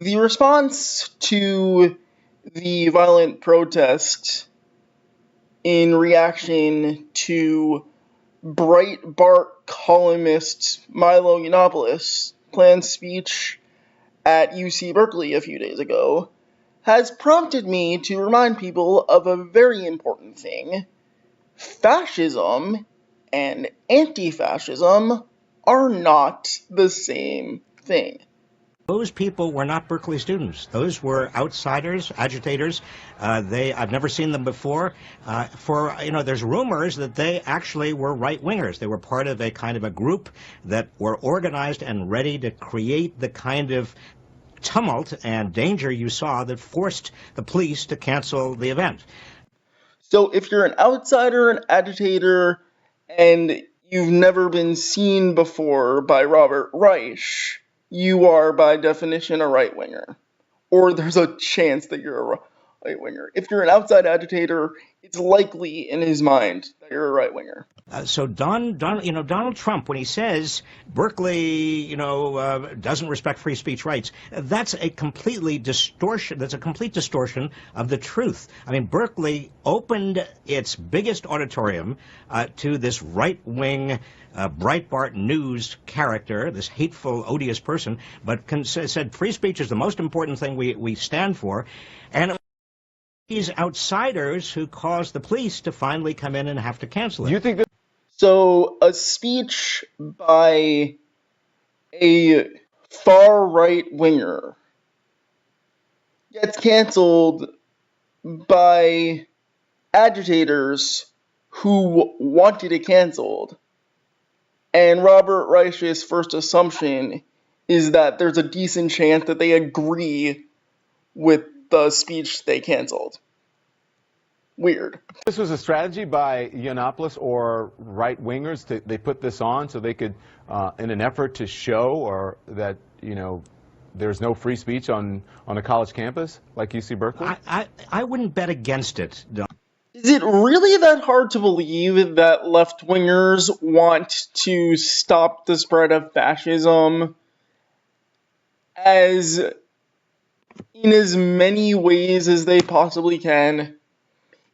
The response to the violent protest in reaction to Breitbart columnist Milo Yiannopoulos' planned speech at UC Berkeley a few days ago has prompted me to remind people of a very important thing. Fascism and anti-fascism are not the same thing. Those people were not Berkeley students. Those were outsiders, agitators. I've never seen them before. There's rumors that they actually were right-wingers. They were part of a kind of a group that were organized and ready to create the kind of tumult and danger you saw that forced the police to cancel the event. So if you're an outsider, an agitator, and you've never been seen before by Robert Reich, you are by definition a right-winger. Or there's a chance that you're a right-winger. If you're an outside agitator, it's likely in his mind that you're a right-winger. So Donald Trump, when he says Berkeley, doesn't respect free speech rights, that's a complete distortion of the truth. I mean, Berkeley opened its biggest auditorium to this right-wing Breitbart News character, this hateful, odious person, but said free speech is the most important thing we stand for. And these outsiders who caused the police to finally come in and have to cancel it. Do you think that? So a speech by a far-right winger gets canceled by agitators who wanted it canceled. And Robert Reich's first assumption is that there's a decent chance that they agree with the speech they canceled. Weird. This was a strategy by Yiannopoulos or right-wingers. They put this on so they could, in an effort to show that, there's no free speech on a college campus like UC Berkeley? I wouldn't bet against it. Is it really that hard to believe that left-wingers want to stop the spread of fascism in as many ways as they possibly can?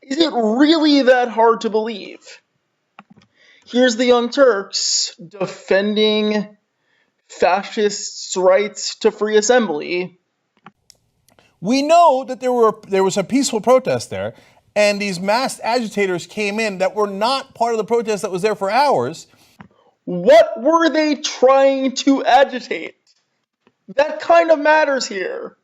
Is it really that hard to believe? Here's the Young Turks defending fascists' rights to free assembly. We know that there was a peaceful protest there, and these masked agitators came in that were not part of the protest that was there for hours. What were they trying to agitate? That kind of matters here.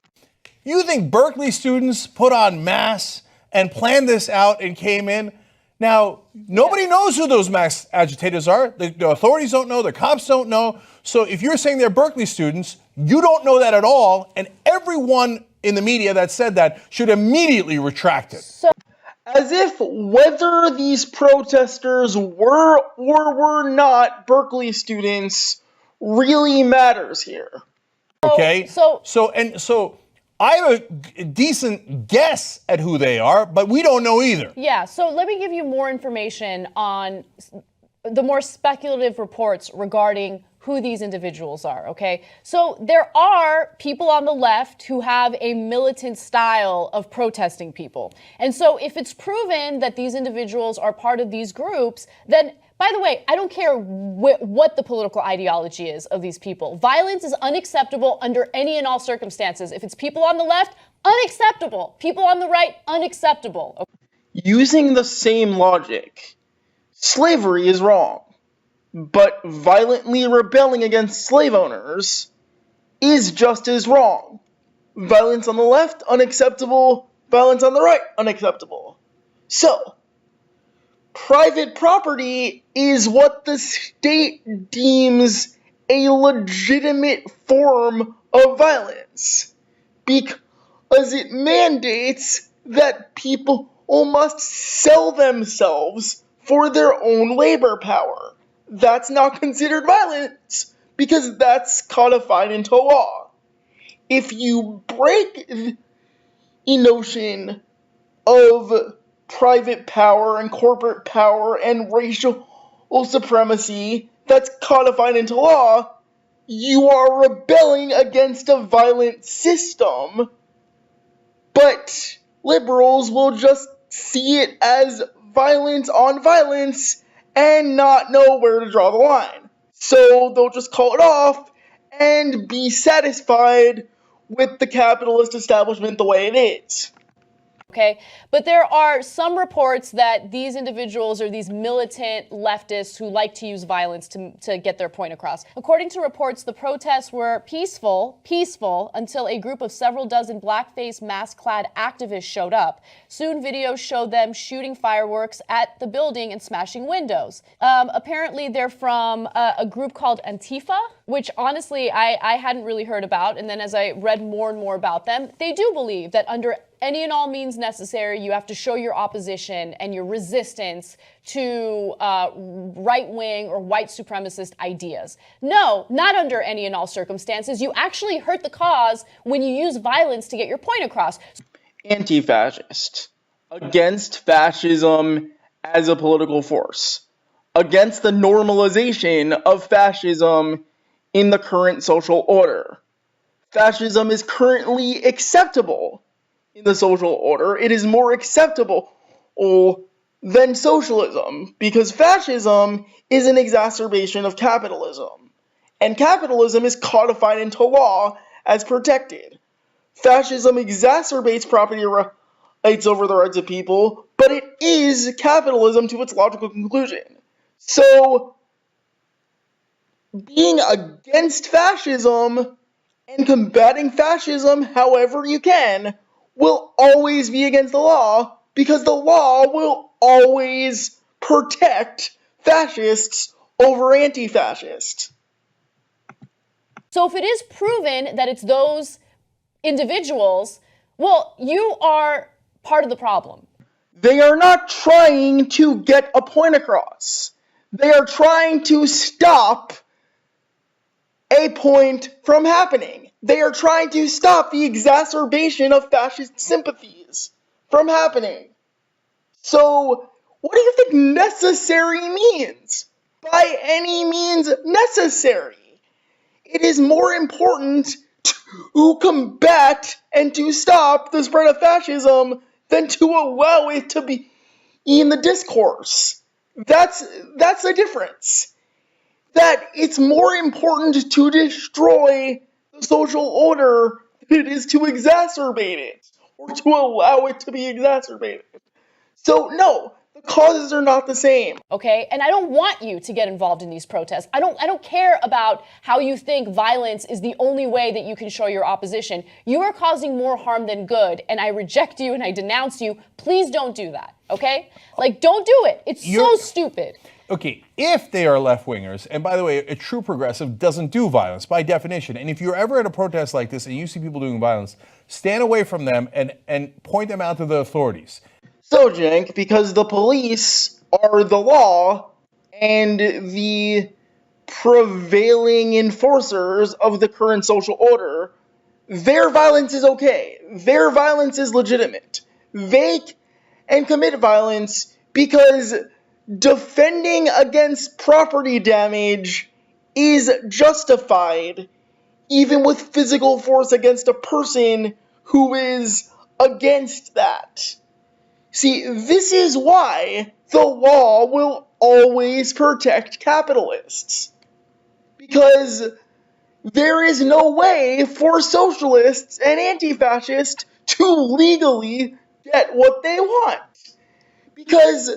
You think Berkeley students put on masks and planned this out and came in? Now, nobody knows who those mass agitators are. The authorities don't know, the cops don't know. So if you're saying they're Berkeley students, you don't know that at all, and everyone in the media that said that should immediately retract it. As if whether these protesters were or were not Berkeley students really matters here. Okay? So I have a decent guess at who they are, but we don't know either. Yeah, so let me give you more information on the more speculative reports regarding who these individuals are, okay? So there are people on the left who have a militant style of protesting people. And so if it's proven that these individuals are part of these groups, then, by the way, I don't care what the political ideology is of these people. Violence is unacceptable under any and all circumstances. If it's people on the left, unacceptable. People on the right, unacceptable. Okay? Using the same logic, slavery is wrong, but violently rebelling against slave owners is just as wrong. Violence on the left, unacceptable. Violence on the right, unacceptable. So, private property is what the state deems a legitimate form of violence, because it mandates that people must sell themselves for their own labor power. That's not considered violence because that's codified into law. If you break the notion of private power and corporate power and racial supremacy that's codified into law, you are rebelling against a violent system, but liberals will just see it as violence on violence and not know where to draw the line. So they'll just call it off and be satisfied with the capitalist establishment the way it is. Okay, but there are some reports that these individuals are these militant leftists who like to use violence to get their point across. According to reports, the protests were peaceful until a group of several dozen blackface mask-clad activists showed up. Soon videos showed them shooting fireworks at the building and smashing windows. Apparently they're from a group called Antifa, which honestly I hadn't really heard about. And then as I read more and more about them, they do believe that under any and all means necessary, you have to show your opposition and your resistance to right-wing or white supremacist ideas. No, not under any and all circumstances. You actually hurt the cause when you use violence to get your point across. Anti-fascist. Against fascism as a political force. Against the normalization of fascism in the current social order. Fascism is currently acceptable in the social order. It is more acceptable than socialism, because fascism is an exacerbation of capitalism, and capitalism is codified into law as protected. Fascism exacerbates property rights over the rights of people, but it is capitalism to its logical conclusion. So, being against fascism and combating fascism however you can will always be against the law, because the law will always protect fascists over anti-fascists. So if it is proven that it's those individuals, well, you are part of the problem. They are not trying to get a point across. They are trying to stop a point from happening. They are trying to stop the exacerbation of fascist sympathies from happening. So, what do you think necessary means? By any means necessary. It is more important to combat and to stop the spread of fascism than to allow it to be in the discourse. That's the difference. That it's more important to destroy the social order than it is to exacerbate it, or to allow it to be exacerbated. So no, the causes are not the same. Okay, and I don't want you to get involved in these protests. I don't care about how you think violence is the only way that you can show your opposition. You are causing more harm than good, and I reject you and I denounce you. Please don't do that, okay? Like, don't do it. It's so stupid. Okay, if they are left-wingers, and by the way, a true progressive doesn't do violence by definition, and if you're ever at a protest like this and you see people doing violence, stand away from them and point them out to the authorities. So, Jenk, because the police are the law and the prevailing enforcers of the current social order, their violence is okay. Their violence is legitimate. They can commit violence because defending against property damage is justified, even with physical force against a person who is against that. See, this is why the law will always protect capitalists. Because there is no way for socialists and anti-fascists to legally get what they want. Because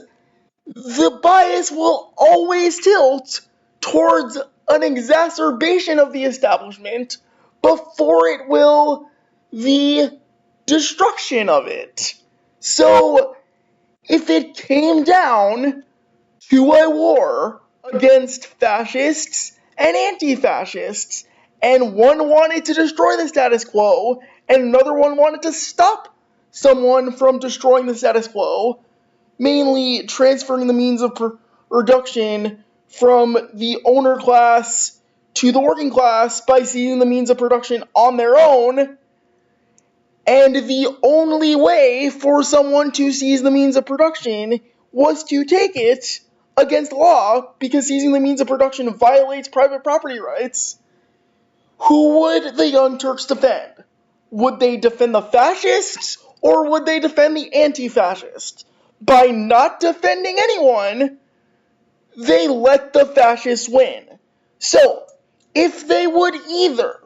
the bias will always tilt towards an exacerbation of the establishment before it will the destruction of it. So, if it came down to a war against fascists and anti-fascists, and one wanted to destroy the status quo, and another one wanted to stop someone from destroying the status quo, mainly transferring the means of production from the owner class to the working class by seizing the means of production on their own, and the only way for someone to seize the means of production was to take it against law, because seizing the means of production violates private property rights. who would the Young Turks defend? Would they defend the fascists, or would they defend the anti-fascists? By not defending anyone, they let the fascists win. So, if they would either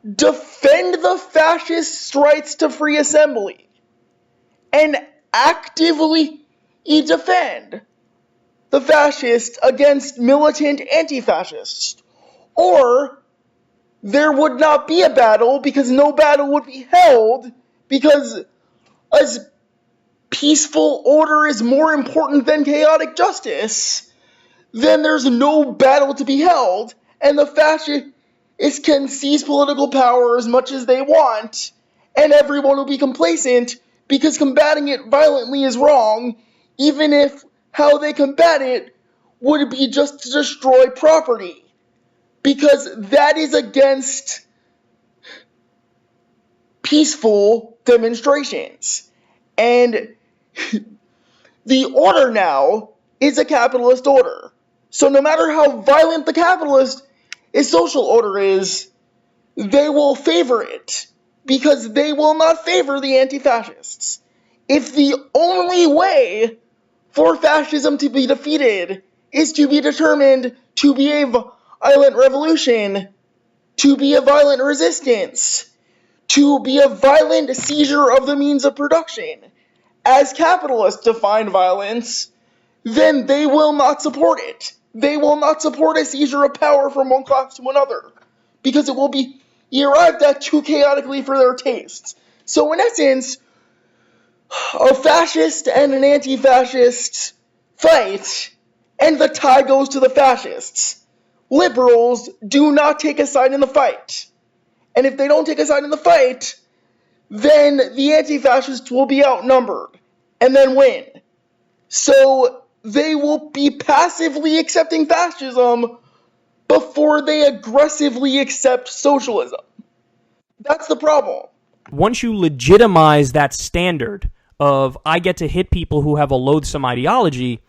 defend the fascists' rights to free assembly and actively defend the fascists against militant anti-fascists, or there would not be a battle because no battle would be held, because as peaceful order is more important than chaotic justice, then there's no battle to be held, and the fascists can seize political power as much as they want, and everyone will be complacent because combating it violently is wrong, even if how they combat it would be just to destroy property, because that is against peaceful demonstrations. And the order now is a capitalist order. So no matter how violent the capitalist social order is, they will favor it, because they will not favor the anti-fascists. If the only way for fascism to be defeated is to be determined to be a violent revolution, to be a violent resistance, to be a violent seizure of the means of production, as capitalists define violence, then they will not support it. They will not support a seizure of power from one class to another, because it will be arrived at too chaotically for their tastes. So in essence, a fascist and an anti-fascist fight, and the tie goes to the fascists. Liberals do not take a side in the fight. And if they don't take a side in the fight, then the anti-fascists will be outnumbered, and then win. So they will be passively accepting fascism before they aggressively accept socialism. That's the problem. Once you legitimize that standard of I get to hit people who have a loathsome ideology,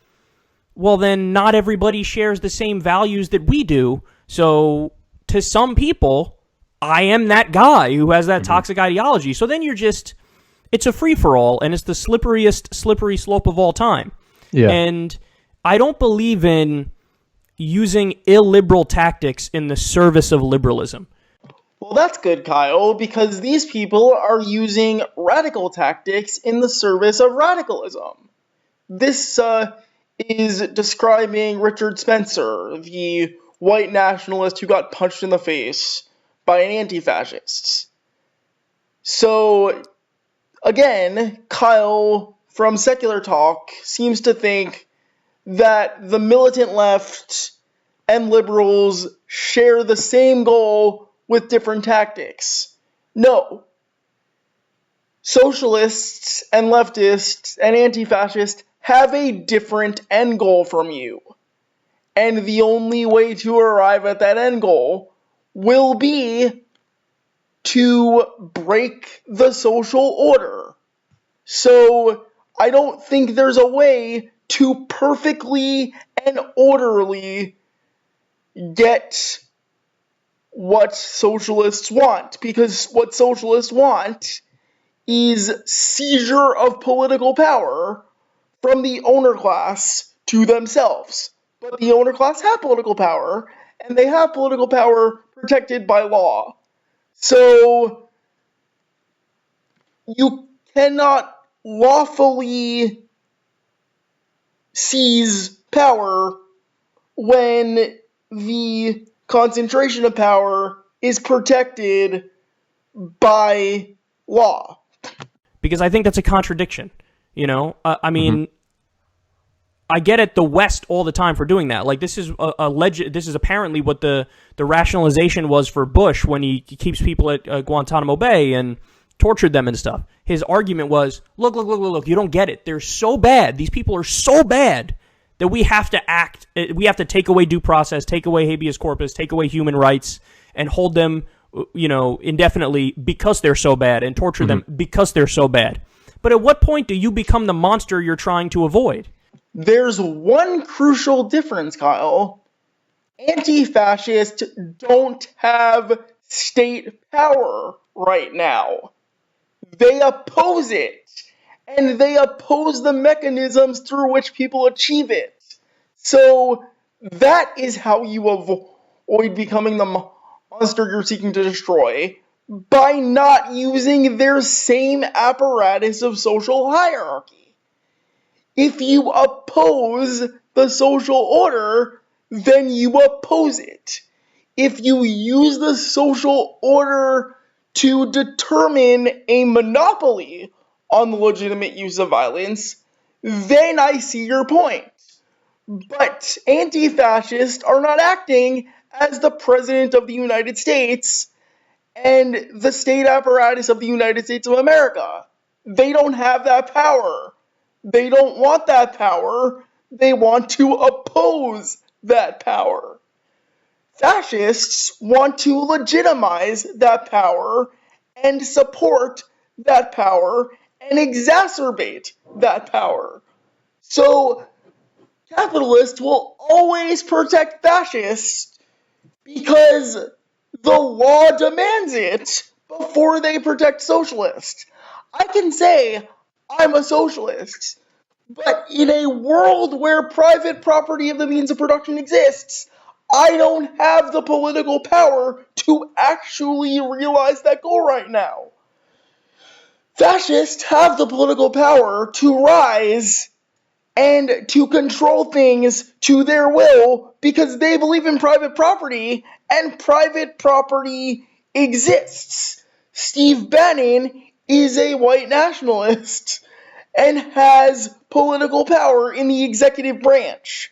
well then not everybody shares the same values that we do. So to some people, I am that guy who has that toxic ideology. So then it's a free-for-all, and it's the slipperiest slippery slope of all time. Yeah. And I don't believe in using illiberal tactics in the service of liberalism. Well, that's good, Kyle, because these people are using radical tactics in the service of radicalism. This is describing Richard Spencer, the white nationalist who got punched in the face by an anti-fascist. So, again, Kyle from Secular Talk seems to think that the militant left and liberals share the same goal with different tactics. No. Socialists and leftists and anti-fascists have a different end goal from you. And the only way to arrive at that end goal will be to break the social order. So I don't think there's a way to perfectly and orderly get what socialists want, because what socialists want is seizure of political power from the owner class to themselves. But the owner class have political power, and they have political power protected by law. So you cannot lawfully seize power when the concentration of power is protected by law. Because I think that's a contradiction. You know, I mean, I get at the West all the time for doing that. Like, this is this is apparently what the rationalization was for Bush when he keeps people at Guantanamo Bay and tortured them and stuff. His argument was, look, you don't get it. They're so bad. These people are so bad that we have to act. We have to take away due process, take away habeas corpus, take away human rights, and hold them, indefinitely because they're so bad, and torture them because they're so bad. But at what point do you become the monster you're trying to avoid? There's one crucial difference, Kyle. anti-fascists don't have state power right now. They oppose it, and they oppose the mechanisms through which people achieve it. So that is how you avoid becoming the monster you're seeking to destroy, by not using their same apparatus of social hierarchy. If you oppose the social order, then you oppose it. If you use the social order to determine a monopoly on the legitimate use of violence, then I see your point. But anti-fascists are not acting as the President of the United States and the state apparatus of the United States of America. They don't have that power. They don't want that power. They want to oppose that power. Fascists want to legitimize that power and support that power and exacerbate that power. So capitalists will always protect fascists because the law demands it before they protect socialists. I can say I'm a socialist, but in a world where private property of the means of production exists, I don't have the political power to actually realize that goal right now. Fascists have the political power to rise and to control things to their will because they believe in private property, and private property exists. Steve Bannon is a white nationalist and has political power in the executive branch.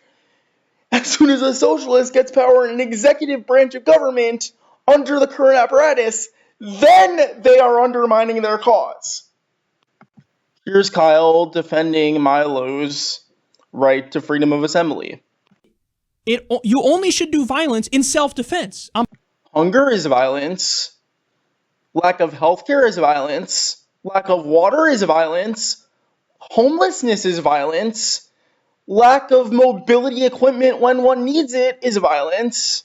As soon as a socialist gets power in an executive branch of government under the current apparatus, then they are undermining their cause. Here's Kyle defending Milo's right to freedom of assembly. You only should do violence in self-defense. Hunger is violence. Lack of healthcare is violence. Lack of water is violence. Homelessness is violence. Lack of mobility equipment when one needs it is violence.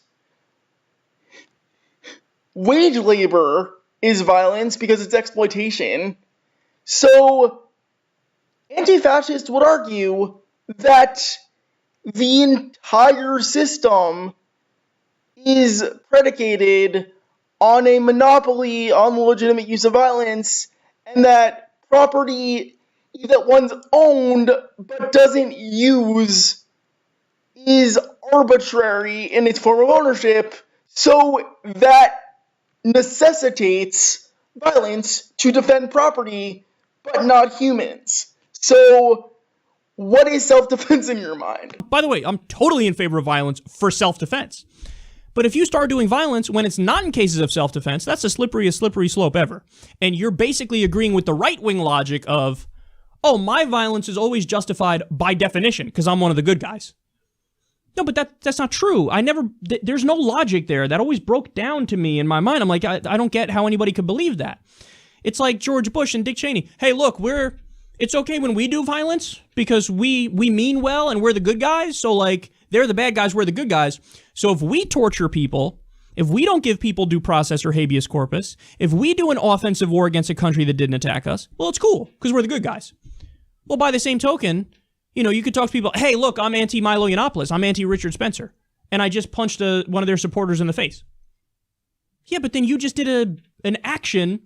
Wage labor is violence because it's exploitation. So, anti-fascists would argue that the entire system is predicated on a monopoly on the legitimate use of violence, and that property that one's owned but doesn't use is arbitrary in its form of ownership, so that necessitates violence to defend property, but not humans. So, what is self-defense in your mind? By the way, I'm totally in favor of violence for self-defense. But if you start doing violence when it's not in cases of self-defense, that's the slipperyest slippery slope ever. And you're basically agreeing with the right-wing logic of, oh, my violence is always justified by definition because I'm one of the good guys. No, but that's not true. There's no logic there. That always broke down to me in my mind. I'm like, I don't get how anybody could believe that. It's like George Bush and Dick Cheney. Hey, look, it's okay when we do violence because we mean well and we're the good guys. So like, they're the bad guys, we're the good guys. So if we torture people, if we don't give people due process or habeas corpus, if we do an offensive war against a country that didn't attack us, well, it's cool because we're the good guys. Well, by the same token, you could talk to people, hey, look, I'm anti-Milo Yiannopoulos, I'm anti-Richard Spencer, and I just punched one of their supporters in the face. Yeah, but then you just did an action,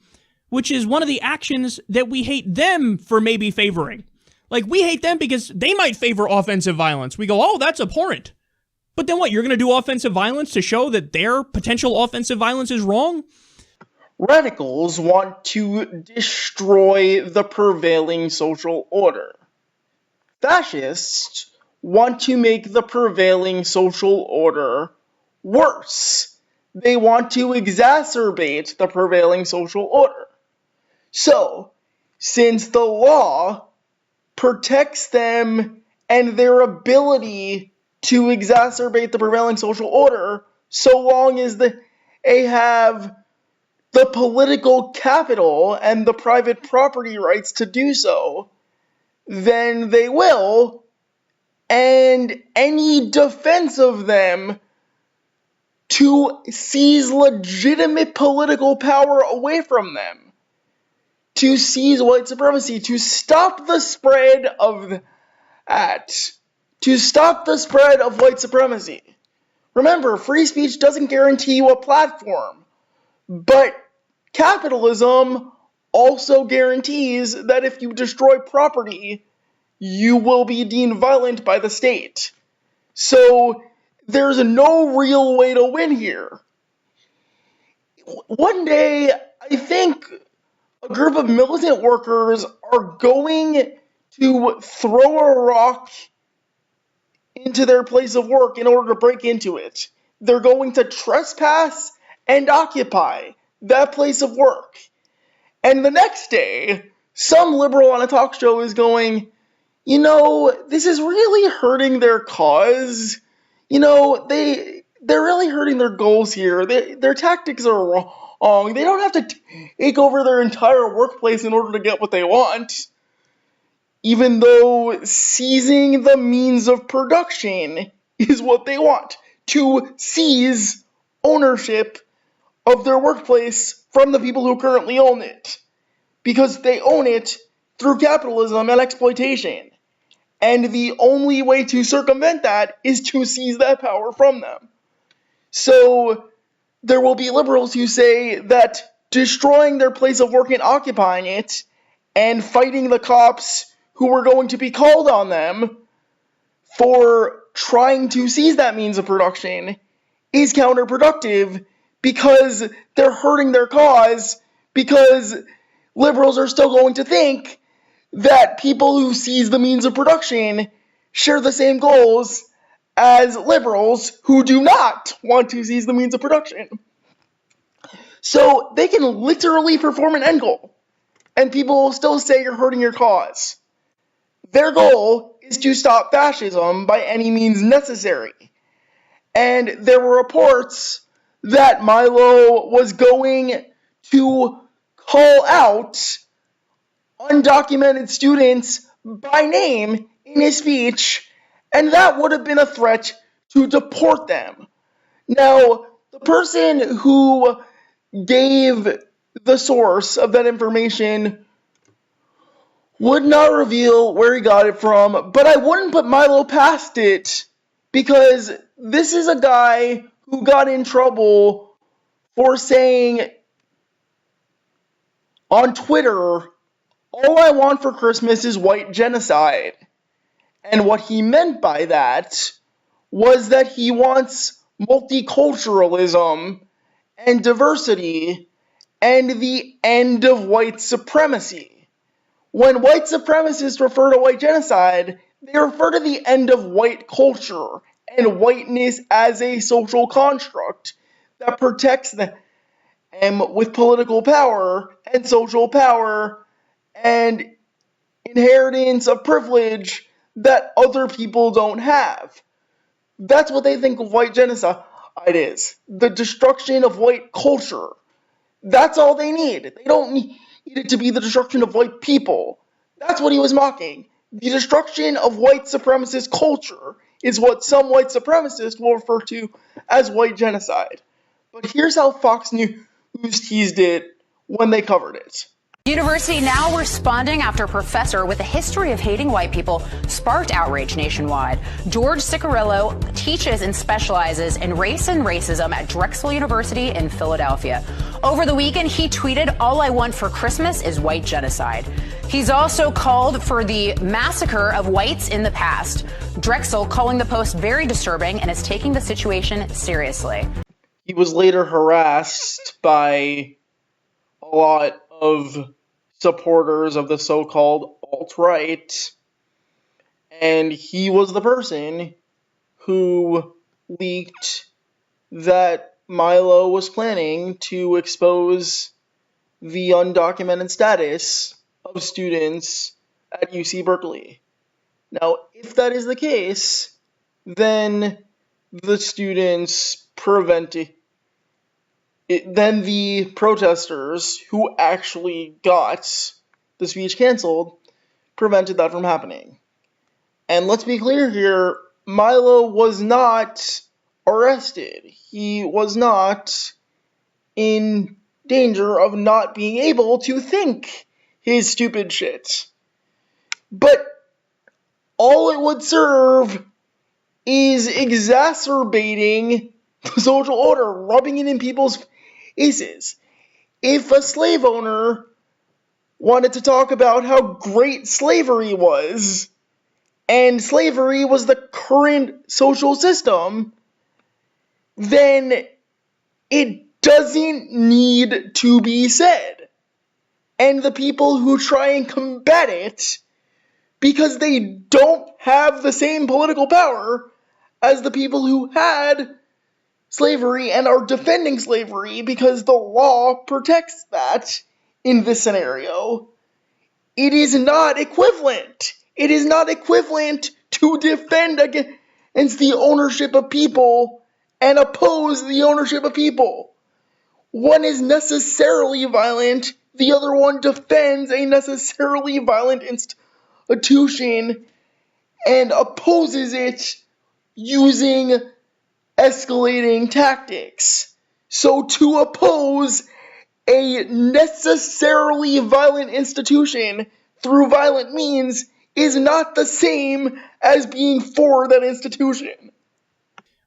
which is one of the actions that we hate them for maybe favoring. Like, we hate them because they might favor offensive violence. We go, oh, that's abhorrent. But then what, you're going to do offensive violence to show that their potential offensive violence is wrong? Radicals want to destroy the prevailing social order. Fascists want to make the prevailing social order worse. They want to exacerbate the prevailing social order. So, since the law protects them and their ability to exacerbate the prevailing social order, so long as they have the political capital and the private property rights to do so, then they will, and any defense of them to seize legitimate political power away from them, to seize white supremacy, to stop the spread of that, to stop the spread of white supremacy. Remember, free speech doesn't guarantee you a platform, but capitalism also guarantees that if you destroy property, you will be deemed violent by the state. So there's no real way to win here. One day, I think a group of militant workers are going to throw a rock into their place of work in order to break into it. They're going to trespass and occupy that place of work. And the next day, some liberal on a talk show is going, this is really hurting their cause. They're really hurting their goals here. Their tactics are wrong. They don't have to take over their entire workplace in order to get what they want. Even though seizing the means of production is what they want. To seize ownership of their workplace from the people who currently own it. Because they own it through capitalism and exploitation. And the only way to circumvent that is to seize that power from them. So there will be liberals who say that destroying their place of work and occupying it and fighting the cops who are going to be called on them for trying to seize that means of production is counterproductive because they're hurting their cause, because liberals are still going to think that people who seize the means of production share the same goals as liberals who do not want to seize the means of production. So they can literally perform an end goal, and people will still say you're hurting your cause. Their goal is to stop fascism by any means necessary. And there were reports that Milo was going to call out undocumented students by name in his speech, and that would have been a threat to deport them. Now, the person who gave the source of that information would not reveal where he got it from, but I wouldn't put Milo past it, because this is a guy who got in trouble for saying on Twitter, all I want for Christmas is white genocide. And what he meant by that was that he wants multiculturalism and diversity and the end of white supremacy. When white supremacists refer to white genocide, they refer to the end of white culture and whiteness as a social construct that protects them with political power and social power and inheritance of privilege that other people don't have. That's what they think of white genocide is. The destruction of white culture. That's all they need. They don't need it to be the destruction of white people. That's what he was mocking. The destruction of white supremacist culture is what some white supremacists will refer to as white genocide. But here's how Fox News teased it when they covered it. University now responding after a professor with a history of hating white people sparked outrage nationwide. George Ciccarello teaches and specializes in race and racism at Drexel University in Philadelphia. Over the weekend, he tweeted, "All I want for Christmas is white genocide." He's also called for the massacre of whites in the past. Drexel calling the post very disturbing and is taking the situation seriously. He was later harassed by a lot of supporters of the so-called alt-right, and he was the person who leaked that Milo was planning to expose the undocumented status of students at UC Berkeley. Now, if that is the case, then the students then the protesters who actually got the speech canceled prevented that from happening. And let's be clear here, Milo was not arrested. He was not in danger of not being able to think his stupid shit. But all it would serve is exacerbating the social order, rubbing it in people's faces. If a slave owner wanted to talk about how great slavery was, and slavery was the current social system, then it doesn't need to be said. And the people who try and combat it, because they don't have the same political power as the people who had slavery and are defending slavery because the law protects that in this scenario, it is not equivalent. It is not equivalent to defend against the ownership of people and oppose the ownership of people. One is necessarily violent, the other one defends a necessarily violent institution and opposes it using escalating tactics. So to oppose a necessarily violent institution through violent means is not the same as being for that institution.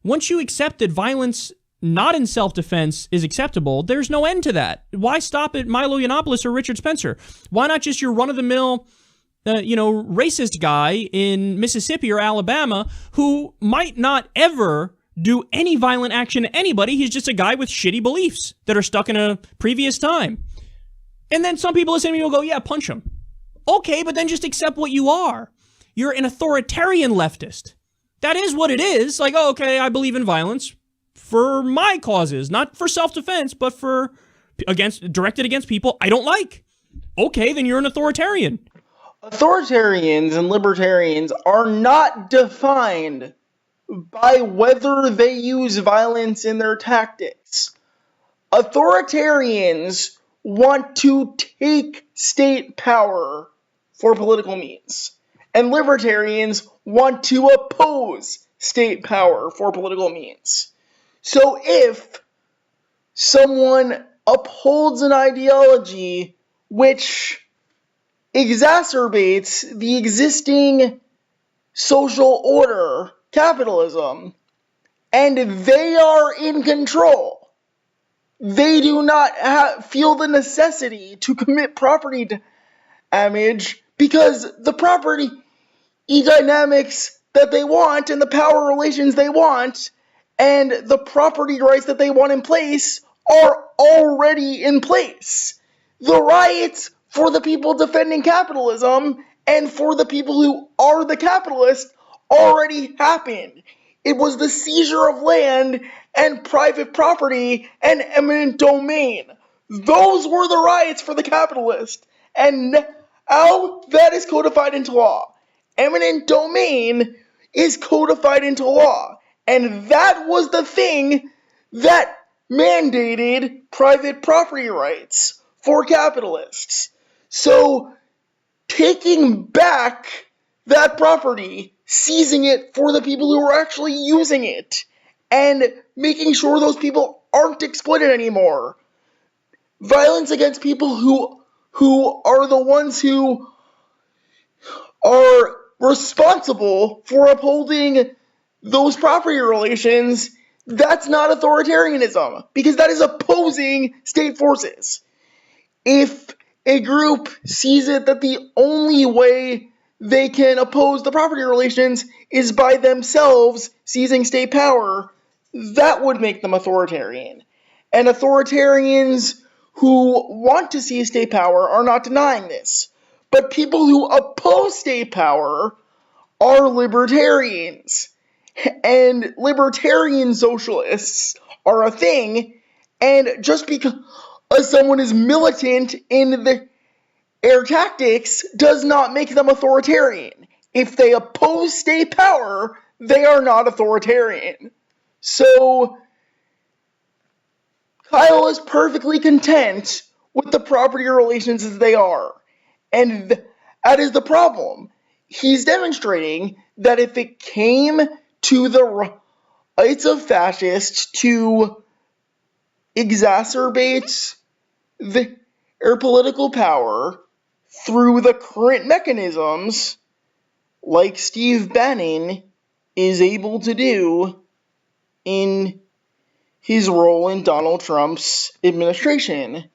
Once you accept that violence not in self-defense is acceptable, there's no end to that. Why stop at Milo Yiannopoulos or Richard Spencer? Why not just your run-of-the-mill racist guy in Mississippi or Alabama who might not ever do any violent action to anybody? He's just a guy with shitty beliefs that are stuck in a previous time. And then some people listening to me will go, yeah, punch him. Okay, but then just accept what you are. You're an authoritarian leftist. That is what it is. Like, oh, okay, I believe in violence for my causes, not for self-defense, but for directed against people I don't like. Okay, then you're an authoritarian. Authoritarians and libertarians are not defined by whether they use violence in their tactics. Authoritarians want to take state power for political means, and libertarians want to oppose state power for political means. So if someone upholds an ideology which exacerbates the existing social order, capitalism, and they are in control, they do not feel the necessity to commit property damage because the property dynamics that they want and the power relations they want and the property rights that they want in place are already in place. The rights for the people defending capitalism and for the people who are the capitalists already happened. It was the seizure of land and private property and eminent domain. Those were the rights for the capitalist. And now that is codified into law. Eminent domain is codified into law. And that was the thing that mandated private property rights for capitalists. So taking back that property, seizing it for the people who are actually using it, and making sure those people aren't exploited anymore. Violence against people who are the ones who are responsible for upholding those property relations, that's not authoritarianism, because that is opposing state forces. If a group sees it that the only way they can oppose the property relations is by themselves seizing state power, that would make them authoritarian. And authoritarians who want to seize state power are not denying this. But people who oppose state power are libertarians. And libertarian socialists are a thing, and just because someone is militant in their tactics does not make them authoritarian. If they oppose state power, they are not authoritarian. So, Kyle is perfectly content with the property relations as they are. And that is the problem. He's demonstrating that if it came to the it's of fascists to exacerbate their political power through the current mechanisms like Steve Bannon is able to do in his role in Donald Trump's administration.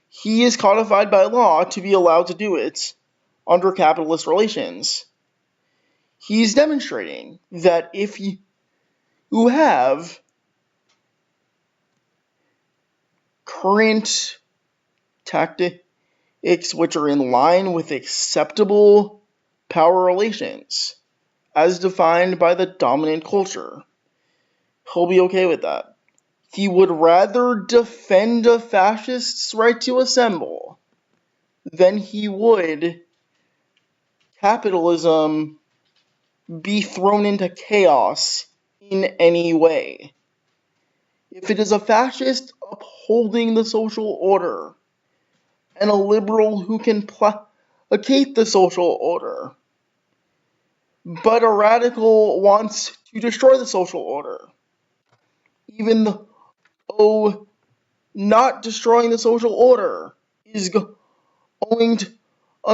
He is codified by law to be allowed to do it under capitalist relations. He's demonstrating that if you have current tactics which are in line with acceptable power relations, as defined by the dominant culture, he'll be okay with that. He would rather defend a fascist's right to assemble than he would capitalism be thrown into chaos in any way. If it is a fascist upholding the social order and a liberal who can placate the social order, but a radical wants to destroy the social order, even though not destroying the social order is going to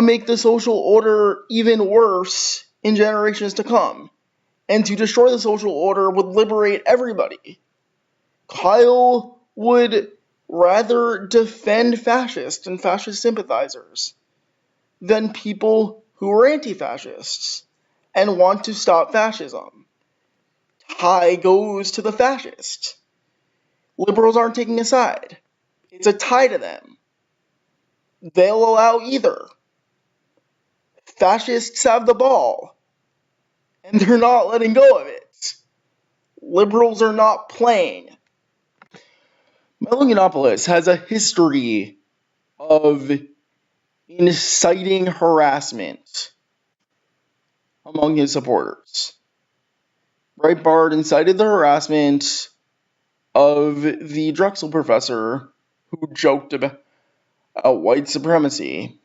make the social order even worse in generations to come. And to destroy the social order would liberate everybody. Kyle would rather defend fascists and fascist sympathizers than people who are anti-fascists and want to stop fascism. Tie goes to the fascist. Liberals aren't taking a side. It's a tie to them. They'll allow either. Fascists have the ball, and they're not letting go of it. Liberals are not playing. Milo Yiannopoulos has a history of inciting harassment among his supporters. Breitbart incited the harassment of the Drexel professor who joked about white supremacy.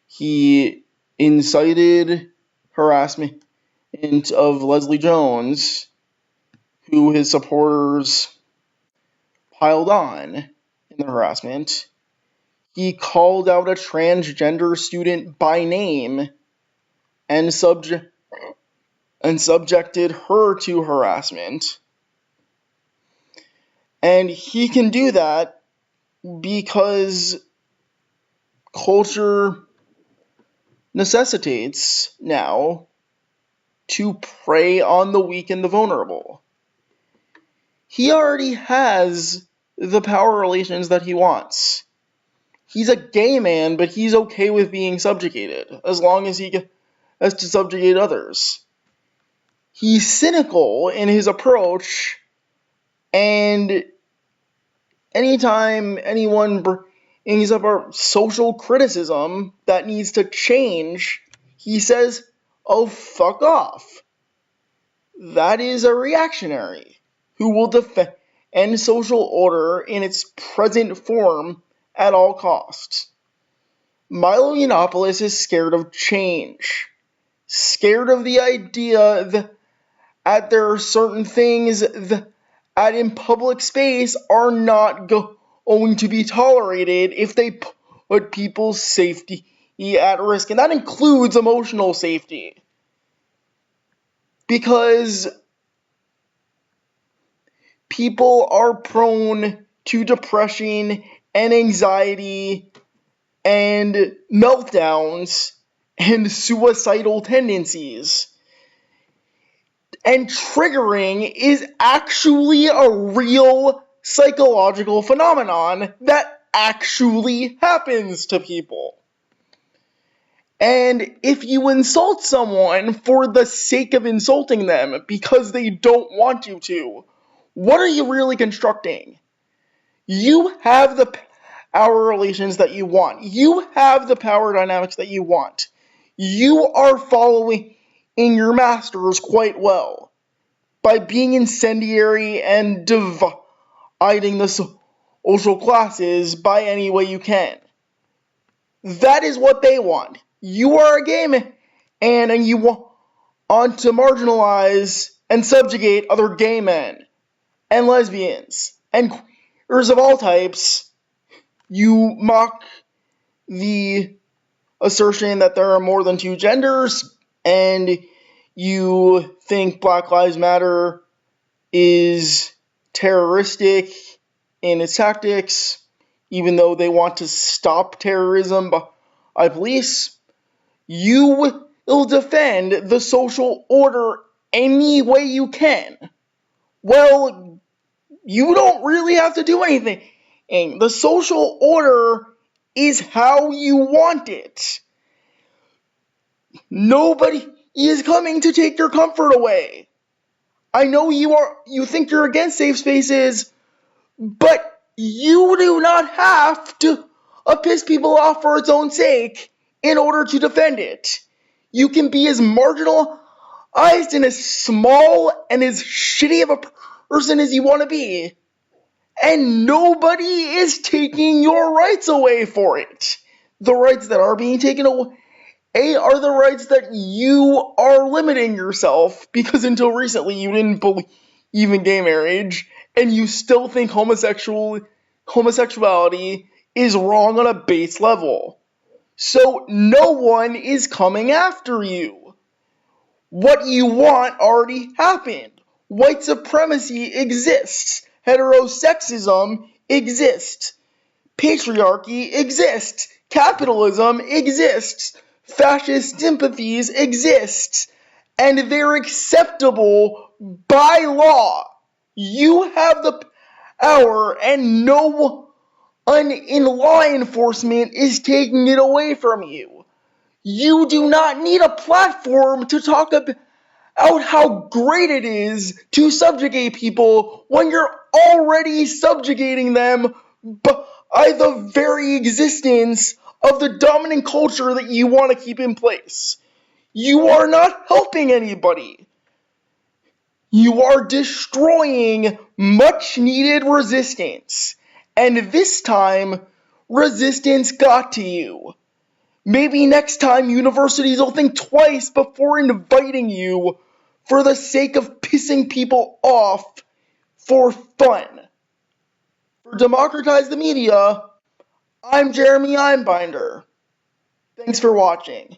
He incited harassment of Leslie Jones, who his supporters piled on in the harassment. He called out a transgender student by name and subjected her to harassment. And he can do that because culture necessitates now to prey on the weak and the vulnerable. He already has the power relations that he wants. He's a gay man, but he's okay with being subjugated, as long as he has to subjugate others. He's cynical in his approach, and anytime anyone brings up a social criticism that needs to change, he says, "Oh, fuck off." That is a reactionary who will defend social order in its present form at all costs. Milo Yiannopoulos is scared of change, scared of the idea that there are certain things that in public space are not going to be tolerated if they put people's safety at risk, and that includes emotional safety. Because people are prone to depression and anxiety and meltdowns and suicidal tendencies. And triggering is actually a real psychological phenomenon that actually happens to people. And if you insult someone for the sake of insulting them because they don't want you to, what are you really constructing? You have the power relations that you want. You have the power dynamics that you want. You are following in your masters quite well by being incendiary and dividing the social classes by any way you can. That is what they want. You are a gay man, and you want to marginalize and subjugate other gay men and lesbians and queers of all types. You mock the assertion that there are more than two genders, and you think Black Lives Matter is terroristic in its tactics, even though they want to stop terrorism by police. You will defend the social order any way you can. Well, you don't really have to do anything. The social order is how you want it. Nobody is coming to take your comfort away. I know you think you're against safe spaces, but you do not have to piss people off for its own sake in order to defend it. You can be as marginalized and as small and as shitty of a person as you want to be, and nobody is taking your rights away for it. The rights that are being taken away are the rights that you are limiting yourself, because until recently you didn't believe in gay marriage, and you still think homosexuality is wrong on a base level. So no one is coming after you. What you want already happened. White supremacy exists. Heterosexism exists. Patriarchy exists. Capitalism exists. Fascist sympathies exist. And they're acceptable by law. You have the power, and no one in law enforcement is taking it away from you. You do not need a platform to talk about how great it is to subjugate people when you're already subjugating them by the very existence of the dominant culture that you want to keep in place. You are not helping anybody. You are destroying much needed resistance. And this time, resistance got to you. Maybe next time universities will think twice before inviting you for the sake of pissing people off for fun. For Democratize the Media, I'm Jeremy Einbinder. Thanks for watching.